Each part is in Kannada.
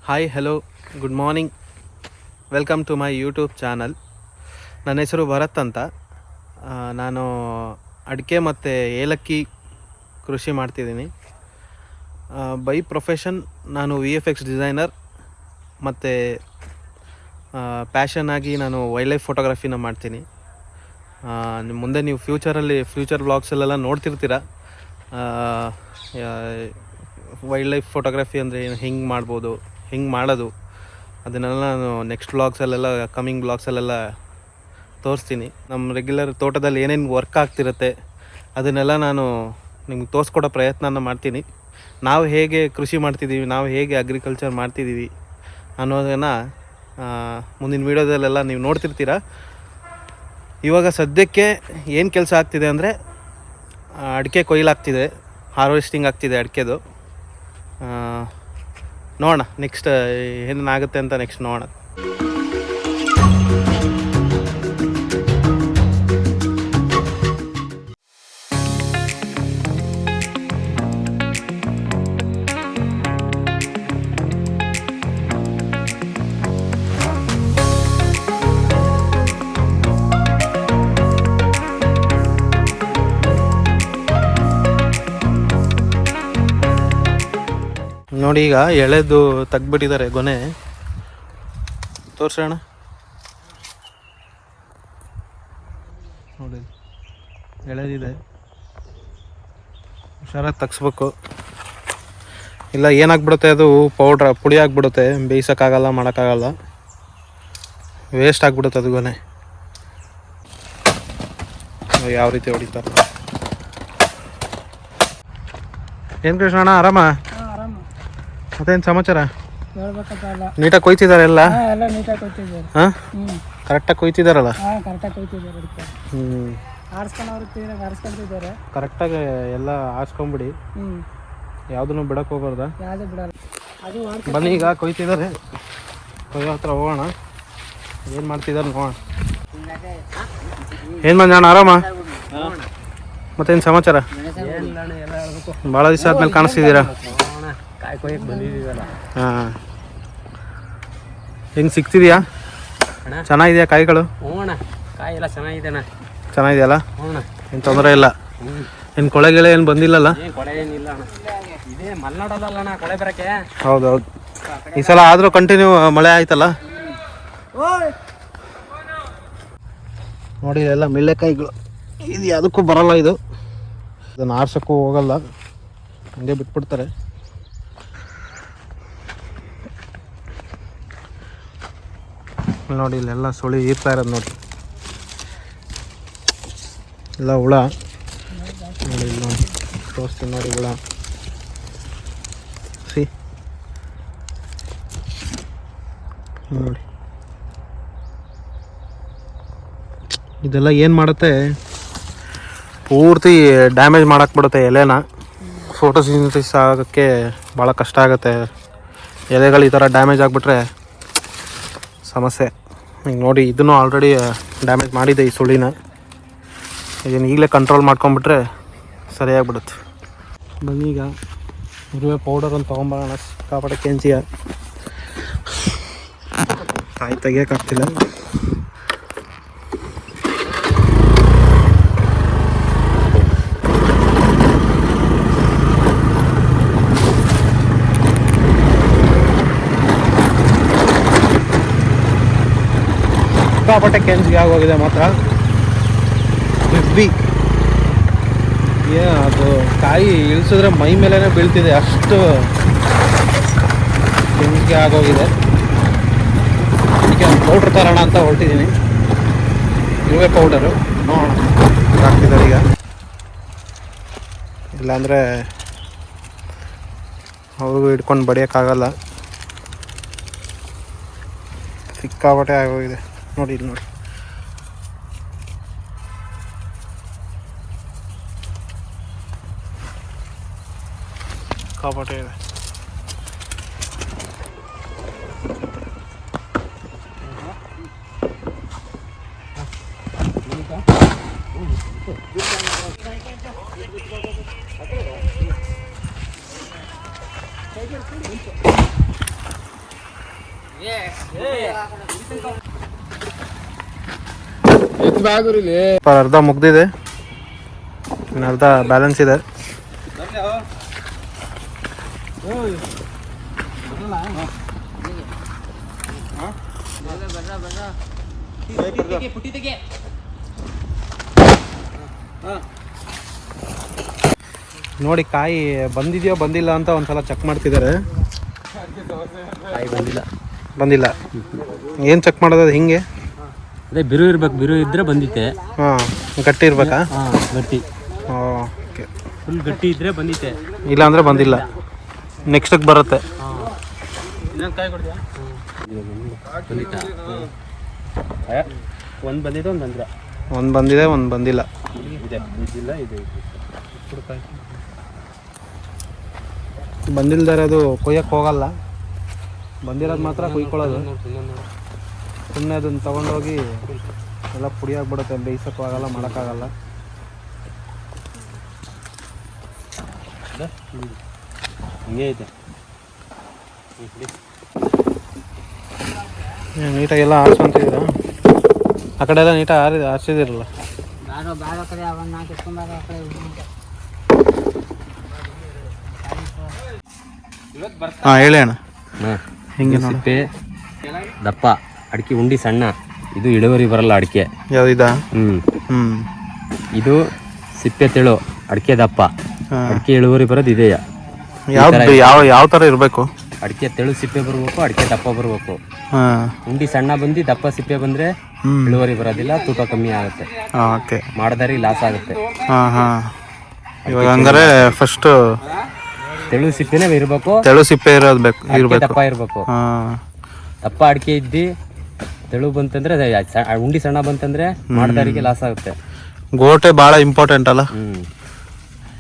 Hi hello good morning, welcome to my YouTube channel. ನನ್ನ ಹೆಸರು ಭರತ್ ಅಂತ. ನಾನು ಅಡಿಕೆ ಮತ್ತು ಏಲಕ್ಕಿ ಕೃಷಿ ಮಾಡ್ತಿದ್ದೀನಿ. ಬೈ ಪ್ರೊಫೆಷನ್ ನಾನು VFX ಡಿಸೈನರ್ ಮತ್ತು ಪ್ಯಾಷನ್ನಾಗಿ ನಾನು ವೈಲ್ಡ್ ಲೈಫ್ ಫೋಟೋಗ್ರಫಿನ ಮಾಡ್ತೀನಿ. ಮುಂದೆ ನೀವು ಫ್ಯೂಚರ್ ವ್ಲಾಗ್ಸಲ್ಲೆಲ್ಲ ನೋಡ್ತಿರ್ತೀರ. ವೈಲ್ಡ್ ಲೈಫ್ ಫೋಟೋಗ್ರಫಿ ಅಂದರೆ ಹೆಂಗೆ ಮಾಡ್ಬೋದು, ಹೆಂಗೆ ಮಾಡೋದು, ಅದನ್ನೆಲ್ಲ ನಾನು ನೆಕ್ಸ್ಟ್ ವ್ಲಾಗ್ಸಲ್ಲೆಲ್ಲ ಕಮಿಂಗ್ ವ್ಲಾಗ್ಸಲ್ಲೆಲ್ಲ ತೋರಿಸ್ತೀನಿ. ನಮ್ಮ ರೆಗ್ಯುಲರ್ ತೋಟದಲ್ಲಿ ಏನೇನು ವರ್ಕ್ ಆಗ್ತಿರುತ್ತೆ ಅದನ್ನೆಲ್ಲ ನಾನು ನಿಮ್ಗೆ ತೋರಿಸ್ಕೊಡೋ ಪ್ರಯತ್ನನ ಮಾಡ್ತೀನಿ. ನಾವು ಹೇಗೆ ಕೃಷಿ ಮಾಡ್ತಿದ್ದೀವಿ, ನಾವು ಹೇಗೆ ಅಗ್ರಿಕಲ್ಚರ್ ಮಾಡ್ತಿದ್ದೀವಿ ಅನ್ನೋದನ್ನು ಮುಂದಿನ ವೀಡಿಯೋದಲ್ಲೆಲ್ಲ ನೀವು ನೋಡ್ತಿರ್ತೀರ. ಇವಾಗ ಸದ್ಯಕ್ಕೆ ಏನು ಕೆಲಸ ಆಗ್ತಿದೆ ಅಂದರೆ ಅಡಿಕೆ ಕೊಯ್ಲಾಗ್ತಿದೆ, ಹಾರ್ವೆಸ್ಟಿಂಗ್ ಆಗ್ತಿದೆ ಅಡಿಕೆದು. ನೋಡೋಣ ನೆಕ್ಸ್ಟ್ ಏನೇನಾಗುತ್ತೆ ಅಂತ ನೆಕ್ಸ್ಟ್ ನೋಡೋಣ. ನೋಡಿ, ಈಗ ಎಳೆದು ತೆಗ್ಬಿಟ್ಟಿದ್ದಾರೆ ಗೊನೆ. ತೋರಿಸೋಣ. ನೋಡಿ, ಎಳೆದಿದೆ, ಹುಷಾರಾಗಿ ತೆಗ್ಸ್ಬೇಕು, ಇಲ್ಲ ಏನಾಗ್ಬಿಡುತ್ತೆ ಅದು ಪುಡಿ ಆಗಿಬಿಡುತ್ತೆ, ಬೇಯಿಸೋಕ್ಕಾಗಲ್ಲ, ಮಾಡೋಕ್ಕಾಗಲ್ಲ, ವೇಸ್ಟ್ ಆಗಿಬಿಡುತ್ತೆ ಅದು ಗೊನೆ. ಯಾವ ರೀತಿ ಹೊಡಿತಾರೆ. ಏನು ಕೃಷ್ಣಣ್ಣ, ಆರಾಮ? ಮತ್ತೇನು ಸಮಾಚಾರ? ನೀಟಾಗಿ ಕೊಯ್ತಿದ್ದಾರೆ ಎಲ್ಲ? ಹಾಂ, ಕರೆಕ್ಟಾಗಿ ಕೊಯ್ತಿದ್ದಾರಲ್ಲ? ಕರೆಕ್ಟಾಗಿ ಎಲ್ಲ ಆರಿಸ್ಕೊಂಬಿಡಿ, ಯಾವುದನ್ನು ಬಿಡಕ್ಕೆ ಹೋಗ್ಬಾರ್ದ. ಬನ್ನಿ, ಈಗ ಕೊಯ್ತಿದ್ದಾರೆ, ಕೊಯ್ಯೋ ಹತ್ರ ಹೋಗೋಣ. ಏನು ಮಾಡ್ತಿದ್ದಾರೆ ನೋಡೋಣ. ಏನು ಮಂಜಣ್ಣ, ಆರಾಮ? ಮತ್ತೇನು ಸಮಾಚಾರ? ಭಾಳ ದಿವಸ ಆದ್ಮೇಲೆ ಕಾಣಿಸ್ತಿದ್ದೀರಾ. ಹಾಂ, ಹೆಂಗೆ ಸಿಗ್ತಿದೆಯಾ? ಚೆನ್ನಾಗಿದೆಯಾ ಕಾಯಿಗಳು? ಕಾಯಿ ಎಲ್ಲ ಚೆನ್ನಾಗಿದೆಯಲ್ಲ? ಏನು ತೊಂದರೆ ಇಲ್ಲ? ಏನು ಕೊಳೆ ಗಿಳೆ ಏನು ಬಂದಿಲ್ಲಲ್ಲ? ಹೌದೌದು, ಈ ಸಲ ಆದರೂ ಕಂಟಿನ್ಯೂ ಮಳೆ ಆಯ್ತಲ್ಲ. ನೋಡಿ, ಎಲ್ಲ ಮಿಳ್ಳೆಕಾಯಿಗಳು, ಇದು ಯಾವುದಕ್ಕೂ ಬರಲ್ಲ. ಇದನ್ನು ಆರ್ಸೋಕ್ಕೂ ಹೋಗಲ್ಲ, ಹಂಗೆ ಬಿಟ್ಬಿಡ್ತಾರೆ. ನೋಡಿ, ಇಲ್ಲೆಲ್ಲ ಸುಳಿ ಈರ್ತಾ ಇರೋದು ನೋಡಿ, ಎಲ್ಲ ಹುಳ. ನೋಡಿ, ಇಲ್ಲಿ ನೋಡಿ, ತೋರಿಸ್ತೀನಿ ನೋಡಿ, ಹುಳ ನೋಡಿ. ಇದೆಲ್ಲ ಏನು ಮಾಡುತ್ತೆ, ಪೂರ್ತಿ ಡ್ಯಾಮೇಜ್ ಮಾಡಾಕ್ಬಿಡುತ್ತೆ ಎಲೆನ. ಫೋಟೋಸಿಂಥಸಿಸ್ ಆಗೋಕ್ಕೆ ಭಾಳ ಕಷ್ಟ ಆಗುತ್ತೆ. ಎಲೆಗಳು ಈ ಥರ ಡ್ಯಾಮೇಜ್ ಆಗಿಬಿಟ್ರೆ ಸಮಸ್ಯೆ. ಈಗ ನೋಡಿ, ಇದನ್ನು ಆಲ್ರೆಡಿ ಡ್ಯಾಮೇಜ್ ಮಾಡಿದೆ ಈ ಸುಳಿನ. ಇದನ್ನು ಈಗಲೇ ಕಂಟ್ರೋಲ್ ಮಾಡ್ಕೊಂಬಿಟ್ರೆ ಸರಿಯಾಗಿಬಿಡುತ್ತೆ. ಬನ್ನಿ, ಈಗ ಇರುವೆ ಪೌಡರನ್ನು ತೊಗೊಂಬರೋಣ. ಸಿಕ್ಕಾಪಟ್ಟೆ ಕೆಂಚಿಯ ಕಾಯಿ ತೆಗಿಯೋಕ್ಕಾಗ್ತಿಲ್ಲ. ಸಿಕ್ಕಾಪಟ್ಟೆ ಕೆಂಚಿಗೆ ಆಗೋಗಿದೆ ಮಾತ್ರ. ಹೆವಿ ಅದು ಕಾಯಿ ಇಳಿಸಿದ್ರೆ ಮೈ ಮೇಲೇ ಬೀಳ್ತಿದೆ, ಅಷ್ಟು ಕೆಂಚಿಗೆ ಆಗೋಗಿದೆ. ಅದಕ್ಕೆ ಒಂದು ಪೌಡ್ರ್ ತರೋಣ ಅಂತ ಹೊರಟಿದ್ದೀನಿ, ಇರುವೆ ಪೌಡರು. ನೋಡೋಣ ಹಾಕ್ತಿದ್ದಾರೆ ಈಗ, ಇಲ್ಲಾಂದರೆ ಅವ್ರಿಗೂ ಹಿಡ್ಕೊಂಡು ಬಡಿಯೋಕ್ಕಾಗಲ್ಲ. ಸಿಕ್ಕಾಪಟ್ಟೆ ಆಗೋಗಿದೆ ನೋಡಿ, ಇಲ್ಲಿ ನೋಡಿ. ಸಿಕ್ಕಾಪಟ್ಟೆ ಇದೆ. ಅರ್ಧ ಮುಗ್ದಿದೆ, ಇನ್ನು ಅರ್ಧ ಬ್ಯಾಲೆನ್ಸ್ ಇದೆ. ನೋಡಿ ಕಾಯಿ ಬಂದಿದೆಯೋ ಬಂದಿಲ್ಲ ಅಂತ ಒಂದ್ಸಲ ಚೆಕ್ ಮಾಡ್ತಿದ್ದಾರೆ. ಕಾಯಿ ಬಂದಿಲ್ಲ. ಏನು ಚೆಕ್ ಮಾಡೋದು ಅದು ಹಿಂಗೆ? ಅದೇ ಬಿರು ಇರ್ಬೇಕು, ಬಿರು ಇದ್ರೆ ಬಂದಿತ್ತೆ. ಹಾಂ, ಗಟ್ಟಿ ಇರ್ಬೇಕಾ? ಹಾಂ, ಗಟ್ಟಿ. ಓಕೆ, ಫುಲ್ ಗಟ್ಟಿ ಇದ್ರೆ ಬಂದಿತ್ತೆ, ಇಲ್ಲ ಅಂದರೆ ಬಂದಿಲ್ಲ. ನೆಕ್ಸ್ಟಿಗೆ ಬರುತ್ತೆ. ಇನ್ನೊಂದು ಕಾಯಿ ಕೊಡ್ತೀಯಾ? ಒಂದು ಬಂದಿದೆ, ಒಂದು ಬಂದಿಲ್ಲ. ಒಂದು ಬಂದಿದೆ, ಒಂದು ಬಂದಿಲ್ಲ. ಇದೆ, ಇದಿಲ್ಲ, ಇದೆ. ಬಂದಿಲ್ದಾರೆ ಅದು ಕೊಯ್ಯಕ್ಕೆ ಹೋಗಲ್ಲ, ಬಂದಿರೋದು ಮಾತ್ರ ಕುಯ್ಕೊಳ್ಳೋದು. ಸುಮ್ಮನೆ ಅದನ್ನು ತೊಗೊಂಡೋಗಿ ಎಲ್ಲ ಪುಡಿ ಆಗಿಬಿಡುತ್ತೆ, ಬೇಯಿಸೋಕ್ಕೂ ಆಗಲ್ಲ, ಮಾಡೋಕ್ಕಾಗಲ್ಲ. ಹಿಂಗೆ ಐತೆ. ನೀಟಾಗೆಲ್ಲ ಆರಿಸ್ಕೊಂತಿದ್ದೀರಾ? ಆ ಕಡೆ ಎಲ್ಲ ನೀಟಾಗಿ ಆರಿಸಿದಿರಲ್ಲ. ಹಾಂ, ಹೇಳಿ ಅಣ್ಣ. ಹಿಂಗೆ ಸಿಪ್ಪೆ ದಪ್ಪ, ಅಡಿಕೆ ಉಂಡಿ ಸಣ್ಣ. ಇದು ಇಳುವರಿ ಬರಲ್ಲ ಅಡಿಕೆ. ಯಾವುದಿದಾ? ಇದು ಸಿಪ್ಪೆ ತೆಳು, ಅಡಿಕೆ ದಪ್ಪ. ಅಡಿಕೆ ಇಳುವರಿ ಬರೋದು ಇದೆಯಾ? ಯಾವ ಥರ ಇರಬೇಕು? ಅಡಿಕೆ ತೆಳು ಸಿಪ್ಪೆ ಬರ್ಬೇಕು, ಅಡಿಕೆ ದಪ್ಪ ಬರ್ಬೇಕು. ಉಂಡಿ ಸಣ್ಣ ಬಂದು ದಪ್ಪ ಸಿಪ್ಪೆ ಬಂದ್ರೆ ಇಳುವರಿ ಬರೋದಿಲ್ಲ, ತೂಕ ಕಮ್ಮಿ ಆಗುತ್ತೆ. ಓಕೆ, ಮಾಡಿದಾರಿ ಲಾಸ್ ಆಗುತ್ತೆ. ಇವಾಗ ಹಂಗಾರೆ ಫಸ್ಟ್ ತೆಳು ಸಿಪ್ಪೆನೇ ಇರಬೇಕು, ತೆಳು ಸಿಪ್ಪೆ ಇರಬೇಕು, ದಪ್ಪ ಇರಬೇಕು. ದಪ್ಪ ಅಡಿಕೆ ಇದ್ದು ತೆಳು ಬಂತಂದ್ರೆ, ಉಂಡಿ ಸಣ್ಣ ಬಂತಂದ್ರೆ ಮಾಡಿದಾರಿಗೆ ಲಾಸ್ ಆಗುತ್ತೆ. ಗೋಟೆ ಭಾಳ ಇಂಪಾರ್ಟೆಂಟ್ ಅಲ್ಲ.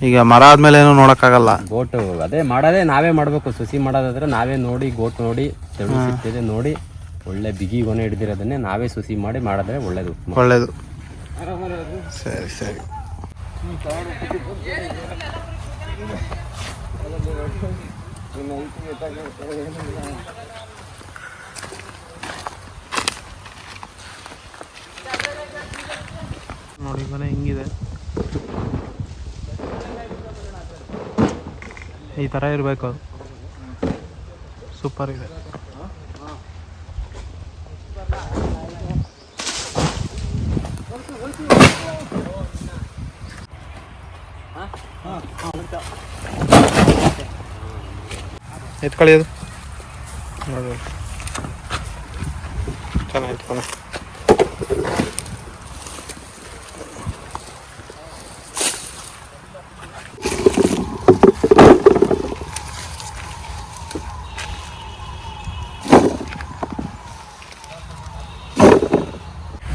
ಈಗ ಮರ ಆದ್ಮೇಲೆ ಏನೂ ನೋಡೋಕ್ಕಾಗಲ್ಲ. ಗೋಟು ಅದೇ ಮಾಡೋದೇ ನಾವೇ ಮಾಡಬೇಕು. ಸುಸಿ ಮಾಡೋದಾದ್ರೆ ನಾವೇ ನೋಡಿ, ಗೋಟು ನೋಡಿ, ತೆಳು ಸಿಕ್ತಿದೆ ನೋಡಿ, ಒಳ್ಳೆ ಬಿಗಿ ಗೊನೆ ಹಿಡ್ದಿರೋದನ್ನೇ ನಾವೇ ಸುಸಿ ಮಾಡಿ ಮಾಡಿದ್ರೆ ಒಳ್ಳೇದು. ಸರಿ ಸರಿ. ನೋಡಿ ಮನೆ ಹಿಂಗಿದೆ, ಈ ಥರ ಇರಬೇಕು. ಸೂಪರ್ ಇದೆ. ಎತ್ಕೊಳ್ಳಿ, ಅದು ನೋಡಿ ಚೆನ್ನಾಗಿ ಎತ್ಕೊಳ್ಳಿ.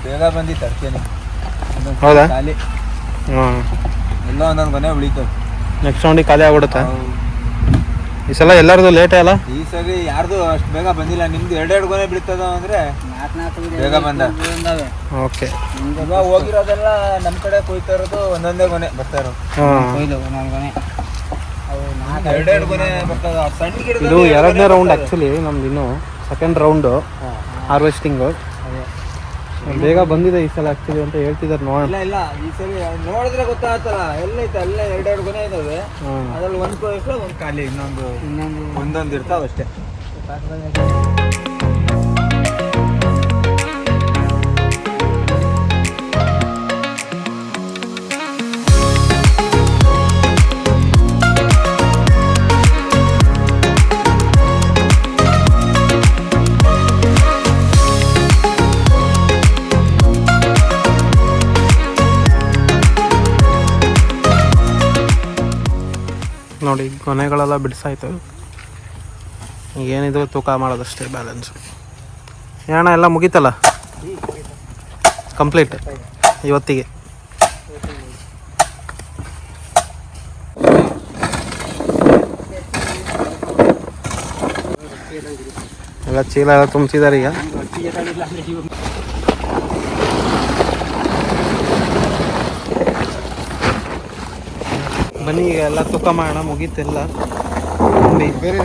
ಬೇಗ ಬಂದಿತ್ತು ಅಡಿಕೆನೆ. ಹೌದಾ? ಖಾಲಿ ಎಲ್ಲ ಒಂದೊಂದು ಕೊನೆ ಉಳಿತದೆ. ನೆಕ್ಸ್ಟ್ ರೌಂಡಿಗೆ ಖಾಲಿ ಆಗ್ಬಿಡುತ್ತೆ. ಈ ಸಲ ಎಲ್ಲರದು ಲೇಟೇ ಅಲ್ಲ? ಈ ಸರಿ ಯಾರ್ದು ಅಷ್ಟು ಬೇಗ ಬಂದಿಲ್ಲ. ನಿಮ್ದು ಎರಡೆರಡು ಕೊನೆ ಬೀಳ್ತದ ಅಂದ್ರೆ ಬೇಗ ಬಂದ. ಓಕೆ, ಇವಾಗ ಹೋಗಿರೋದೆಲ್ಲ ನಮ್ಮ ಕಡೆ ಕೊಯ್ತಾ ಇರೋದು ಒಂದೊಂದೇ ಕೊನೆ ಬರ್ತಾ ಇರೋದು. ಎರಡೆರಡು ಕೊನೆ ಬರ್ತದ. ಸಣ್ಣ ಗಿಡ ಇದು ಎರಡನೇ ರೌಂಡ್ ಆ್ಯಕ್ಚುಲಿ ನಮ್ದು, ಇನ್ನು ಸೆಕೆಂಡ್ ರೌಂಡು ಹಾರ್ವೆಸ್ಟಿಂಗು. ಬೇಗ ಬಂದಿದೆ ಈ ಸಲ ಆ್ಯಕ್ಚುಲಿ ಅಂತ ಹೇಳ್ತಿದ್ದಾರೆ. ನೋಡೋಣ. ಇಲ್ಲ ಈ ಸರಿ ನೋಡಿದ್ರೆ ಗೊತ್ತಾಗ್ತಲ್ಲ ಎಲ್ಲೈತೆ. ಅಲ್ಲೇ ಎರಡೆರಡು ಕೊನೆ ಇದಾವೆ, ಅದ್ರಲ್ಲಿ ಒಂದು ಕೊಯ್ಸ್ಲ ಒಂದು ಖಾಲಿ, ಒಂದೊಂದು ಇರ್ತಾವ ಅಷ್ಟೇ. ನೋಡಿ ಕೊನೆಗಳೆಲ್ಲ ಬಿಡಿಸಾಯ್ತು. ಏನಿದು ತೂಕ ಮಾಡೋದಷ್ಟೇ ಬ್ಯಾಲೆನ್ಸು. ಏನ ಎಲ್ಲ ಮುಗೀತಲ್ಲ, ಕಂಪ್ಲೀಟ್ ಇವತ್ತಿಗೆ. ಎಲ್ಲ ಚೀಲ ಎಲ್ಲ ತುಂಬಿಸಿದ್ದಾರೆ ಈಗ. ಬನ್ನಿ ಈಗ ಎಲ್ಲ ತೂಕ ಮಾಡೋಣ, ಮುಗೀತೆಲ್ಲ. ಬೇರೆ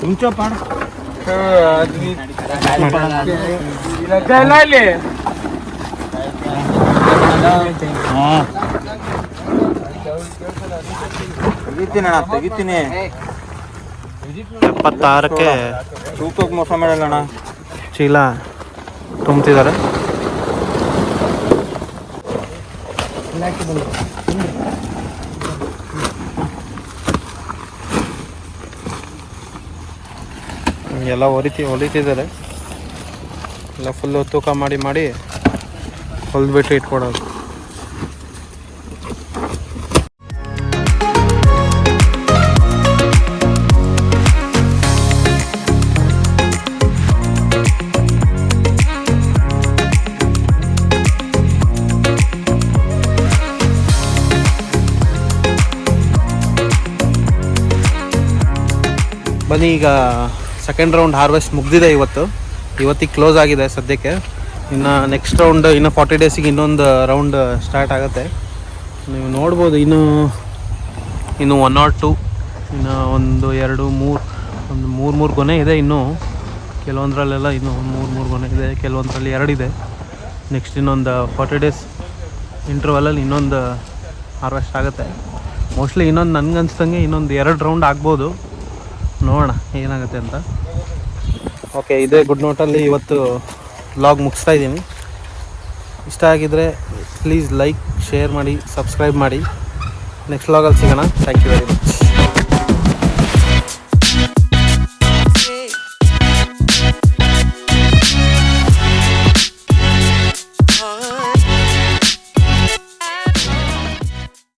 तुमच्या पाड ತೆಗಿತೀನಿ ಅಣ್ಣ ತೆಗಿತೀನಿ 76ಕ್ಕೆ ತೂಕಕ್ಕೆ ಮೋಸ ಮಾಡಲ್ಲ ಅಣ್ಣ ಚೀಲ ತುಂಬ್ತಿದ್ದಾರೆ. ಎಲ್ಲ ಹೊಲಿತಿದ್ದಾರೆ ಎಲ್ಲ ಫುಲ್ಲು ತೂಕ ಮಾಡಿ ಹೊಲಿದ್ಬಿಟ್ಟು ಇಟ್ಕೊಡೋದು. ಬನ್ನಿ, ಈಗ ಸೆಕೆಂಡ್ ರೌಂಡ್ ಹಾರ್ವೆಸ್ಟ್ ಮುಗ್ದಿದೆ. ಇವತ್ತಿಗೆ ಕ್ಲೋಸ್ ಆಗಿದೆ ಸದ್ಯಕ್ಕೆ. ಇನ್ನು ನೆಕ್ಸ್ಟ್ ರೌಂಡ್ ಇನ್ನು 40 ಡೇಸಿಗೆ ಇನ್ನೊಂದು ರೌಂಡ್ ಸ್ಟಾರ್ಟ್ ಆಗುತ್ತೆ. ನೀವು ನೋಡ್ಬೋದು ಇನ್ನು 1 or 2 ಇನ್ನು 1 2 3 ಗೊನೆ ಇದೆ. ಇನ್ನು ಕೆಲವೊಂದರಲ್ಲೆಲ್ಲ ಇನ್ನು 3 ಗೊನೆ ಇದೆ, ಕೆಲವೊಂದರಲ್ಲಿ 2 ಇದೆ. ನೆಕ್ಸ್ಟ್ ಇನ್ನೊಂದು 40 ಡೇಸ್ ಇಂಟರ್ವಲಲ್ಲಿ ಇನ್ನೊಂದು ಹಾರ್ವೆಸ್ಟ್ ಆಗುತ್ತೆ. ಮೋಸ್ಟ್ಲಿ ಇನ್ನೊಂದು ನನಗನ್ಸ್ದಂಗೆ ಇನ್ನೊಂದು 2 ರೌಂಡ್ ಆಗ್ಬೋದು. ನೋಡೋಣ ಏನಾಗುತ್ತೆ ಅಂತ. ಓಕೆ, ಇದೇ ಗುಡ್ ನೋಟಲ್ಲಿ ಇವತ್ತು ವ್ಲಾಗ್ ಮುಗಿಸ್ತಾ ಇದ್ದೀನಿ. ಇಷ್ಟ ಆಗಿದ್ದರೆ ಪ್ಲೀಸ್ ಲೈಕ್, ಶೇರ್ ಮಾಡಿ, ಸಬ್ಸ್ಕ್ರೈಬ್ ಮಾಡಿ. ನೆಕ್ಸ್ಟ್ ವ್ಲಾಗಲ್ಲಿ ಸಿಗೋಣ. Thank you very much.